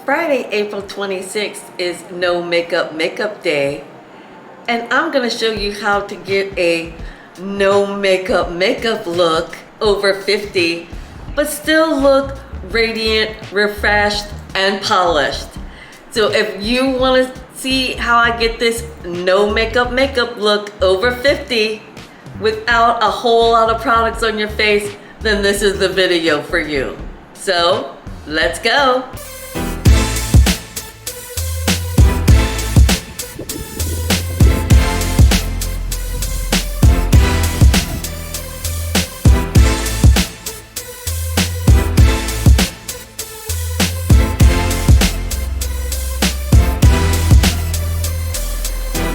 Friday, April 26th is No Makeup Day, and I'm gonna show you how to get a no makeup look over 50, but still look radiant, refreshed, and polished. So if you wanna see how I get this no makeup look over 50 without a whole lot of products on your face, then this is the video for you. So let's go.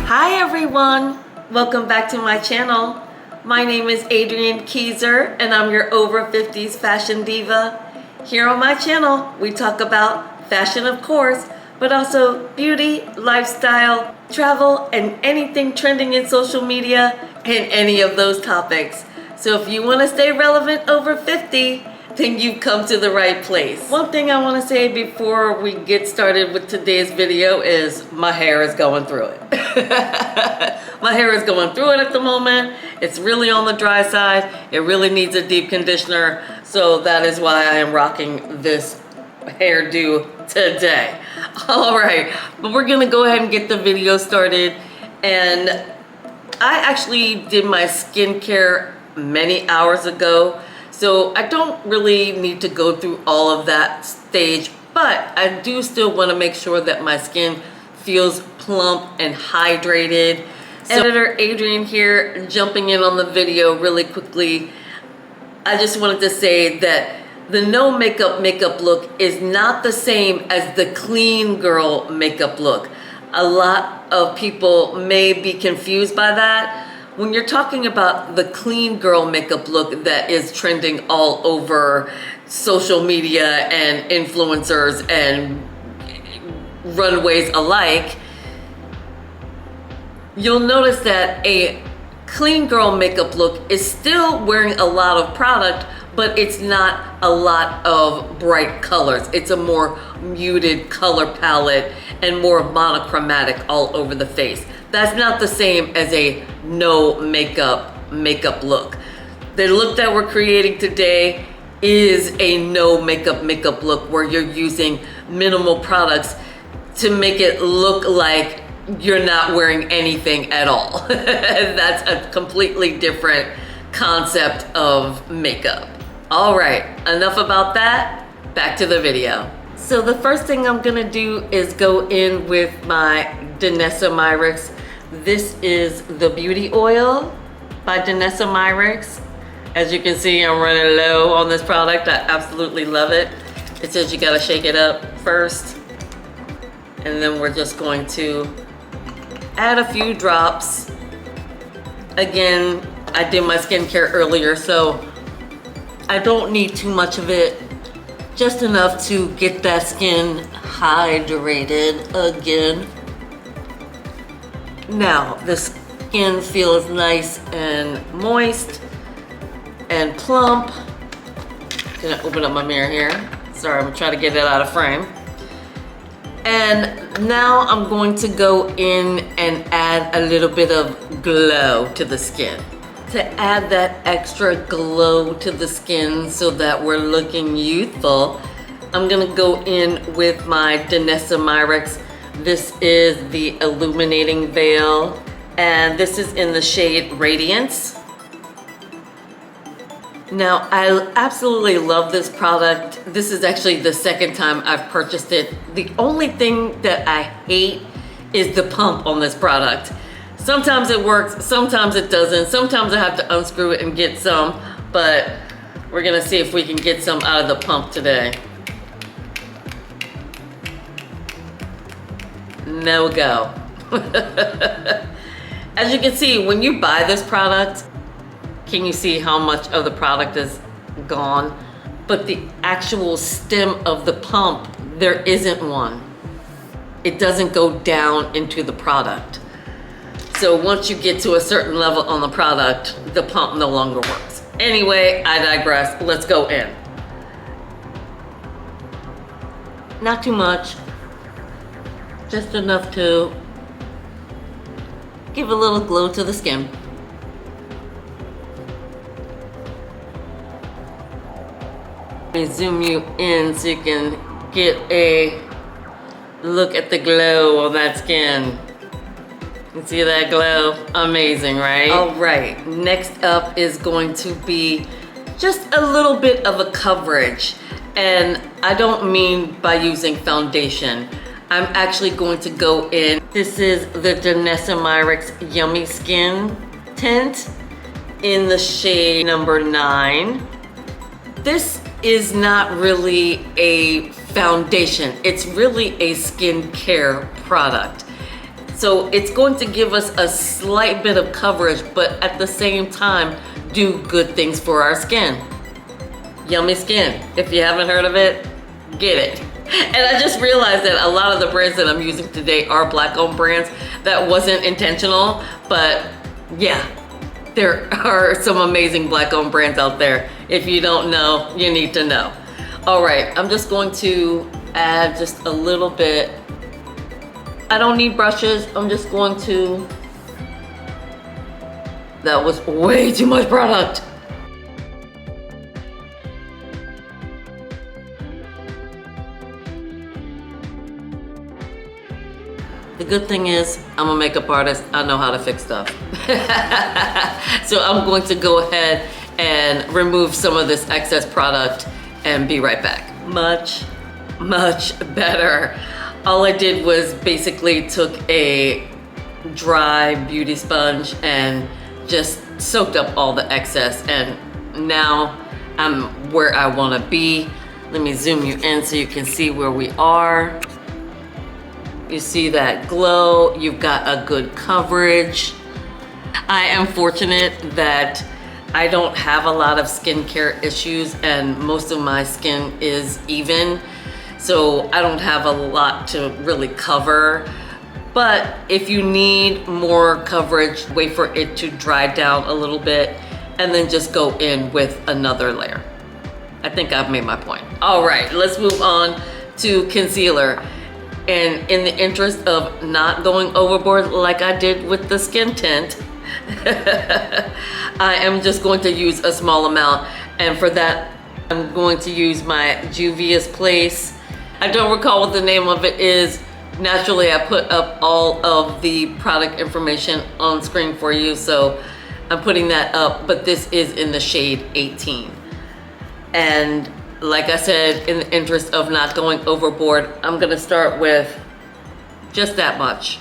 Hi everyone, welcome back to my channel. My name is Adrienne Keyser and I'm your over 50s fashion diva. Here on my channel, we talk about fashion, of course, but also beauty, lifestyle, travel, and anything trending in social media and any of those topics. So if you want to stay relevant over 50, then you've come to the right place. One thing I want to say before we get started with today's video is my hair is going through it. My hair is going through it at the moment. It's really on the dry side. It really needs a deep conditioner. So that is why I am rocking this hairdo today. All right, but we're gonna go ahead and get the video started. And I actually did my skincare many hours ago. So I don't really need to go through all of that stage, but I do still want to make sure that my skin feels plump and hydrated. So, Editor Adrienne here, jumping in on the video really quickly. I just wanted to say that the no makeup look is not the same as the clean girl makeup look. A lot of people may be confused by that. When you're talking about the clean girl makeup look that is trending all over social media and influencers and runways alike, you'll notice that a clean girl makeup look is still wearing a lot of product, but it's not a lot of bright colors. It's a more muted color palette and more monochromatic all over the face. That's not the same as a no makeup look. The look that we're creating today is a no makeup look where you're using minimal products to make it look like you're not wearing anything at all. That's a completely different concept of makeup. All right, enough about that. Back to the video. So the first thing I'm gonna do is go in with my Danessa Myricks. This is the Beauty Oil by Danessa Myricks. As you can see, I'm running low on this product. I absolutely love it. It says you gotta shake it up first. And then we're just going to add a few drops. Again, I did my skincare earlier, so I don't need too much of it. Just enough to get that skin hydrated again. Now, the skin feels nice and moist and plump. Gonna open up my mirror here. Sorry, I'm trying to get it out of frame. And now I'm going to go in and add a little bit of glow to the skin. To add that extra glow to the skin so that we're looking youthful, I'm gonna go in with my Danessa Myricks. This is the Illuminating Veil, and this is in the shade Radiance. Now, I absolutely love this product. This is actually the second time I've purchased it. The only thing that I hate is the pump on this product. Sometimes it works, sometimes it doesn't. Sometimes I have to unscrew it and get some, but we're gonna see if we can get some out of the pump today. No go. As you can see, when you buy this product, can you see how much of the product is gone? But the actual stem of the pump, there isn't one. It doesn't go down into the product. So once you get to a certain level on the product, the pump no longer works. Anyway, I digress. Let's go in. Not too much. Just enough to give a little glow to the skin. Let me zoom you in so you can get a look at the glow on that skin. You see that glow? Amazing, right? All right, next up is going to be just a little bit of a coverage. And I don't mean by using foundation. I'm actually going to go in. This is the Danessa Myricks Yummy Skin Tint in the shade number 9. This is not really a foundation. It's really a skincare product. So it's going to give us a slight bit of coverage, but at the same time, do good things for our skin. Yummy Skin. If you haven't heard of it, get it. And I just realized that a lot of the brands that I'm using today are Black-owned brands. That wasn't intentional, but yeah, there are some amazing Black-owned brands out there. If you don't know, you need to know. All right, I'm just going to add just a little bit. I don't need brushes. I'm just going to, that was way too much product. The good thing is, I'm a makeup artist. I know how to fix stuff. So I'm going to go ahead and remove some of this excess product and be right back. Much, much better. All I did was basically took a dry beauty sponge and just soaked up all the excess, and now I'm where I want to be. Let me zoom you in so you can see where we are. You see that glow, you've got a good coverage. I am fortunate that I don't have a lot of skincare issues and most of my skin is even. So I don't have a lot to really cover. But if you need more coverage, wait for it to dry down a little bit and then just go in with another layer. I think I've made my point. All right, let's move on to concealer. And in the interest of not going overboard like I did with the skin tint, I am just going to use a small amount. And for that, I'm going to use my Juvia's Place. I don't recall what the name of it is. Naturally, I put up all of the product information on screen for you, so I'm putting that up, but this is in the shade 18. And like I said, in the interest of not going overboard, I'm gonna start with just that much.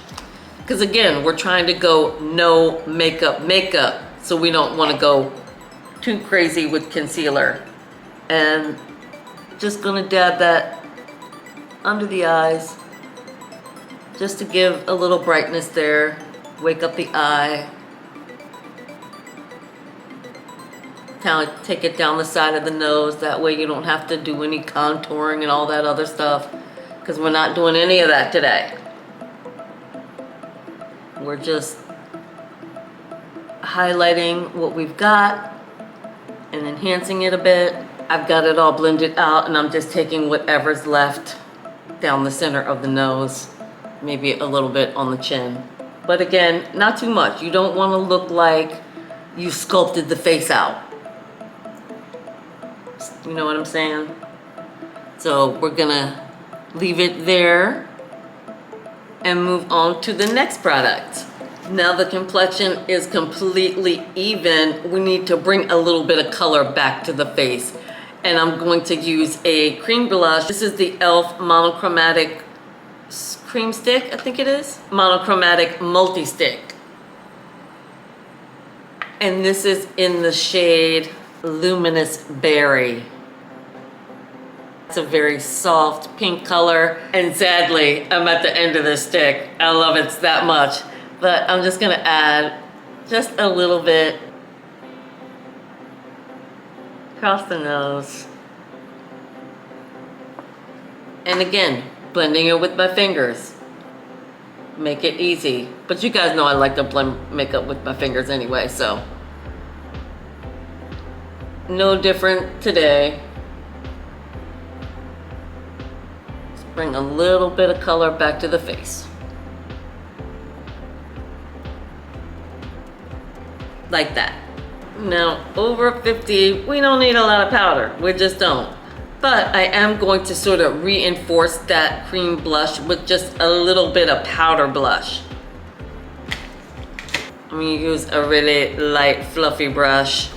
Because again, we're trying to go no makeup, so we don't wanna go too crazy with concealer. And just gonna dab that under the eyes, just to give a little brightness there, wake up the eye. Kind of take it down the side of the nose, that way you don't have to do any contouring and all that other stuff, because we're not doing any of that today. We're just highlighting what we've got and enhancing it a bit. I've got it all blended out and I'm just taking whatever's left down the center of the nose, maybe a little bit on the chin. But again, not too much. You don't want to look like you sculpted the face out. You know what I'm saying? So we're gonna leave it there and move on to the next product. Now the complexion is completely even. We need to bring a little bit of color back to the face. And I'm going to use a cream blush. This is the e.l.f. Monochromatic Cream Stick, I think it is. Monochromatic Multi-Stick. And this is in the shade Luminous Berry. It's a very soft pink color. And sadly, I'm at the end of this stick. I love it that much. But I'm just gonna add just a little bit across the nose. And again, blending it with my fingers. Make it easy. But you guys know I like to blend makeup with my fingers anyway, so. No different today. Just bring a little bit of color back to the face. Like that. Now, over 50, we don't need a lot of powder. We just don't. But I am going to sort of reinforce that cream blush with just a little bit of powder blush. I'm gonna use a really light, fluffy brush.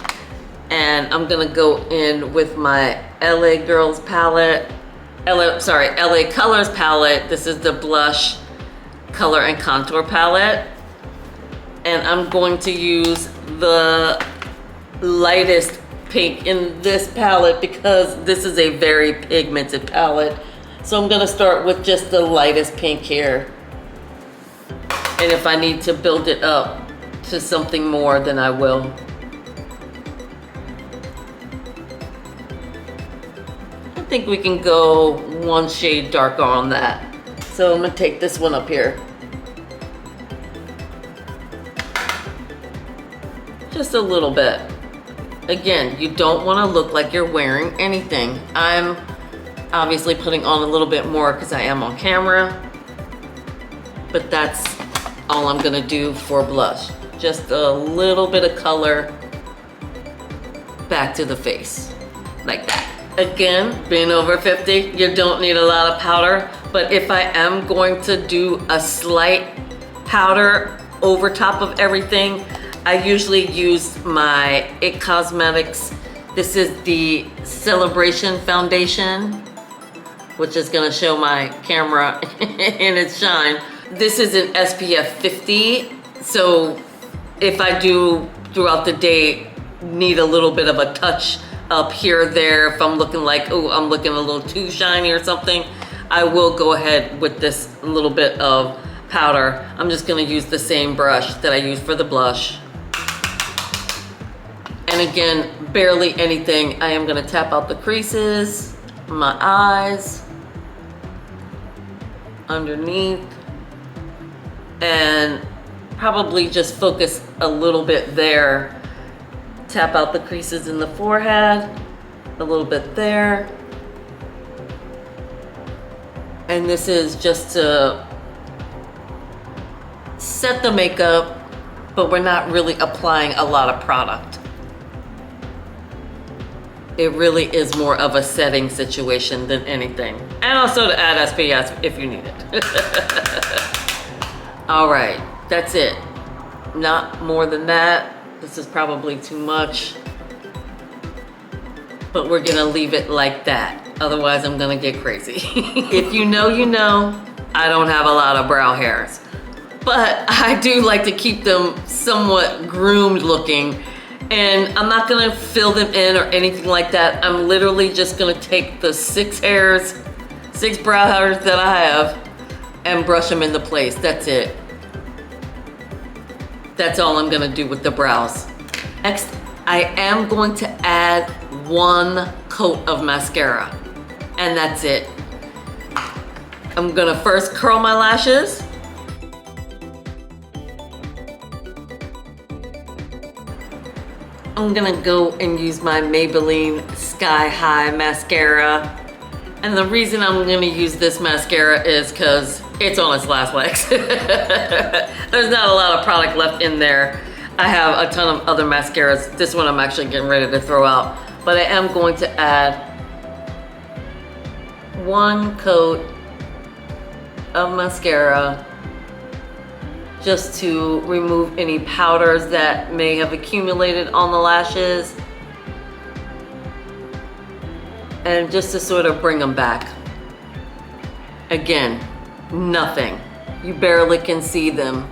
And I'm gonna go in with my LA Girls palette. LA Colors palette. This is the blush, color, and contour palette. And I'm going to use the lightest pink in this palette because this is a very pigmented palette. So I'm gonna start with just the lightest pink here. And if I need to build it up to something more, then I will. I think we can go one shade darker on that. So I'm gonna take this one up here. Just a little bit. Again, you don't want to look like you're wearing anything. I'm obviously putting on a little bit more because I am on camera, but that's all I'm gonna do for blush. Just a little bit of color back to the face, like that. Again, being over 50, you don't need a lot of powder, but if I am going to do a slight powder over top of everything, I usually use my IT Cosmetics. This is the Celebration Foundation, which is gonna show my camera in its shine. This is an SPF 50, so if I do throughout the day need a little bit of a touch up here or there, if I'm looking like, oh, I'm looking a little too shiny or something, I will go ahead with this little bit of powder. I'm just gonna use the same brush that I use for the blush. And again, barely anything. I am gonna tap out the creases, my eyes, underneath, and probably just focus a little bit there. Tap out the creases in the forehead, a little bit there. And this is just to set the makeup, but we're not really applying a lot of product. It really is more of a setting situation than anything. And also to add SPF if you need it. All right, that's it. Not more than that. This is probably too much. But we're gonna leave it like that. Otherwise, I'm gonna get crazy. If you know, you know, I don't have a lot of brow hairs. But I do like to keep them somewhat groomed looking. And I'm not gonna fill them in or anything like that. I'm literally just gonna take the 6 brow hairs that I have and brush them into place. That's it. That's all I'm gonna do with the brows. Next, I am going to add 1 coat of mascara, and that's it. I'm gonna first curl my lashes. I'm gonna go and use my Maybelline Sky High mascara. And the reason I'm gonna use this mascara is because it's on its last legs. There's not a lot of product left in there. I have a ton of other mascaras. This one I'm actually getting ready to throw out. But I am going to add 1 coat of mascara just to remove any powders that may have accumulated on the lashes. And just to sort of bring them back. Again, nothing. You barely can see them.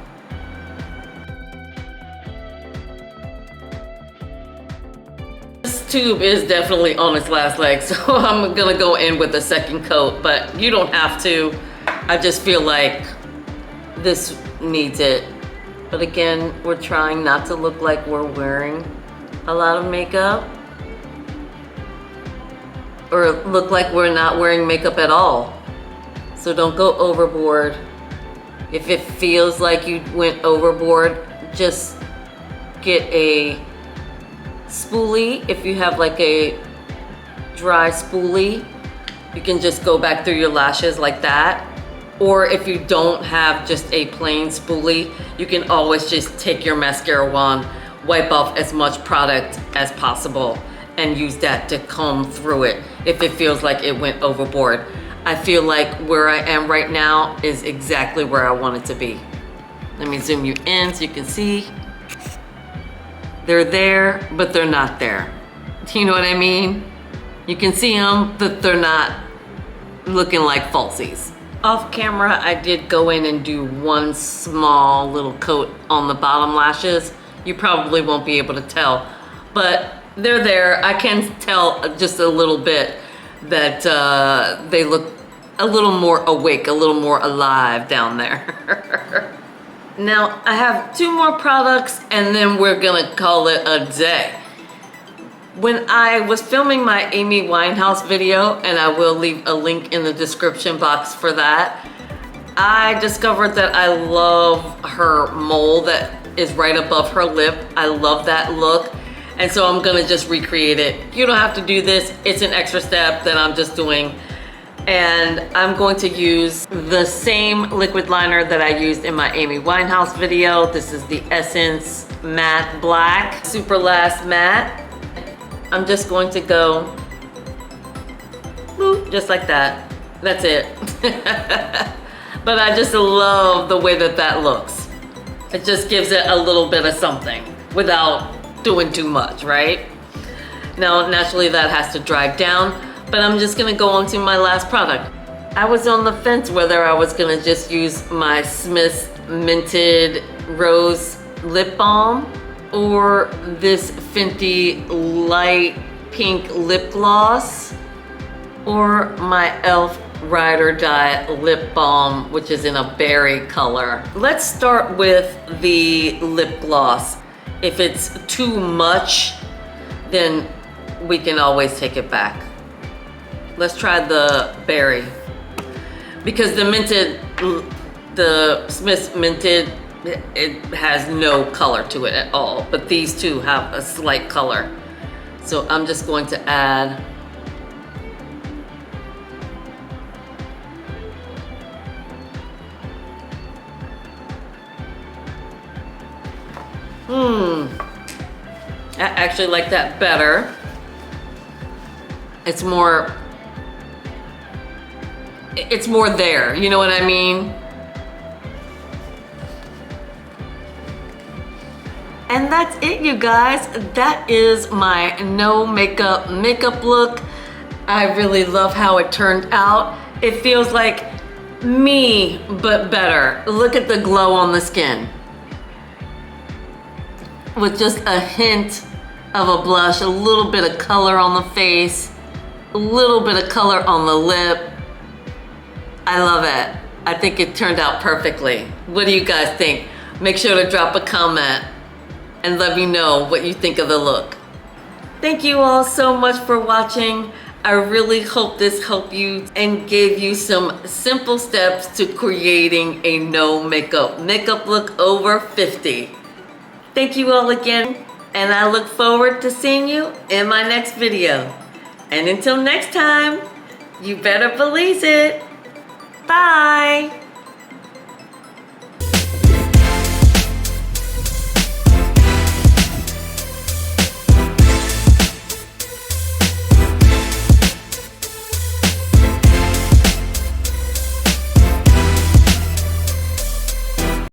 This tube is definitely on its last leg, so I'm gonna go in with a 2nd coat, but you don't have to. I just feel like this needs it. But again, we're trying not to look like we're wearing a lot of makeup or look like we're not wearing makeup at all. So don't go overboard. If it feels like you went overboard, just get a spoolie. If you have like a dry spoolie, you can just go back through your lashes like that. Or if you don't have just a plain spoolie, you can always just take your mascara wand, wipe off as much product as possible, and use that to comb through it if it feels like it went overboard. I feel like where I am right now is exactly where I want it to be. Let me zoom you in so you can see. They're there, but they're not there. Do you know what I mean? You can see them, but they're not looking like falsies. Off camera, I did go in and do one small little coat on the bottom lashes. You probably won't be able to tell, but they're there. I can tell just a little bit that they look a little more awake, a little more alive down there. Now, I have 2 more products and then we're gonna call it a day. When I was filming my Amy Winehouse video, and I will leave a link in the description box for that, I discovered that I love her mole that is right above her lip. I love that look. And so I'm gonna just recreate it. You don't have to do this. It's an extra step that I'm just doing. And I'm going to use the same liquid liner that I used in my Amy Winehouse video. This is the Essence Matte Black, Super Last Matte. I'm just going to go, boop, just like that. That's it. But I just love the way that that looks. It just gives it a little bit of something without doing too much, right? Now, naturally that has to dry down, but I'm just gonna go on to my last product. I was on the fence whether I was gonna just use my Smith's Minted Rose Lip Balm or this Fenty light pink lip gloss, or my e.l.f. Ride or Die lip balm, which is in a berry color. Let's start with the lip gloss. If it's too much, then we can always take it back. Let's try the berry, because the Smith's Minted, it has no color to it at all, but these two have a slight color. So I'm just going to add I actually like that better. It's more there, you know what I mean? And that's it, you guys. That is my no makeup look. I really love how it turned out. It feels like me, but better. Look at the glow on the skin. With just a hint of a blush, a little bit of color on the face, a little bit of color on the lip. I love it. I think it turned out perfectly. What do you guys think? Make sure to drop a comment and let me know what you think of the look. Thank you all so much for watching. I really hope this helped you and gave you some simple steps to creating a no makeup look over 50. Thank you all again, and I look forward to seeing you in my next video. And until next time, you better believe it. Bye.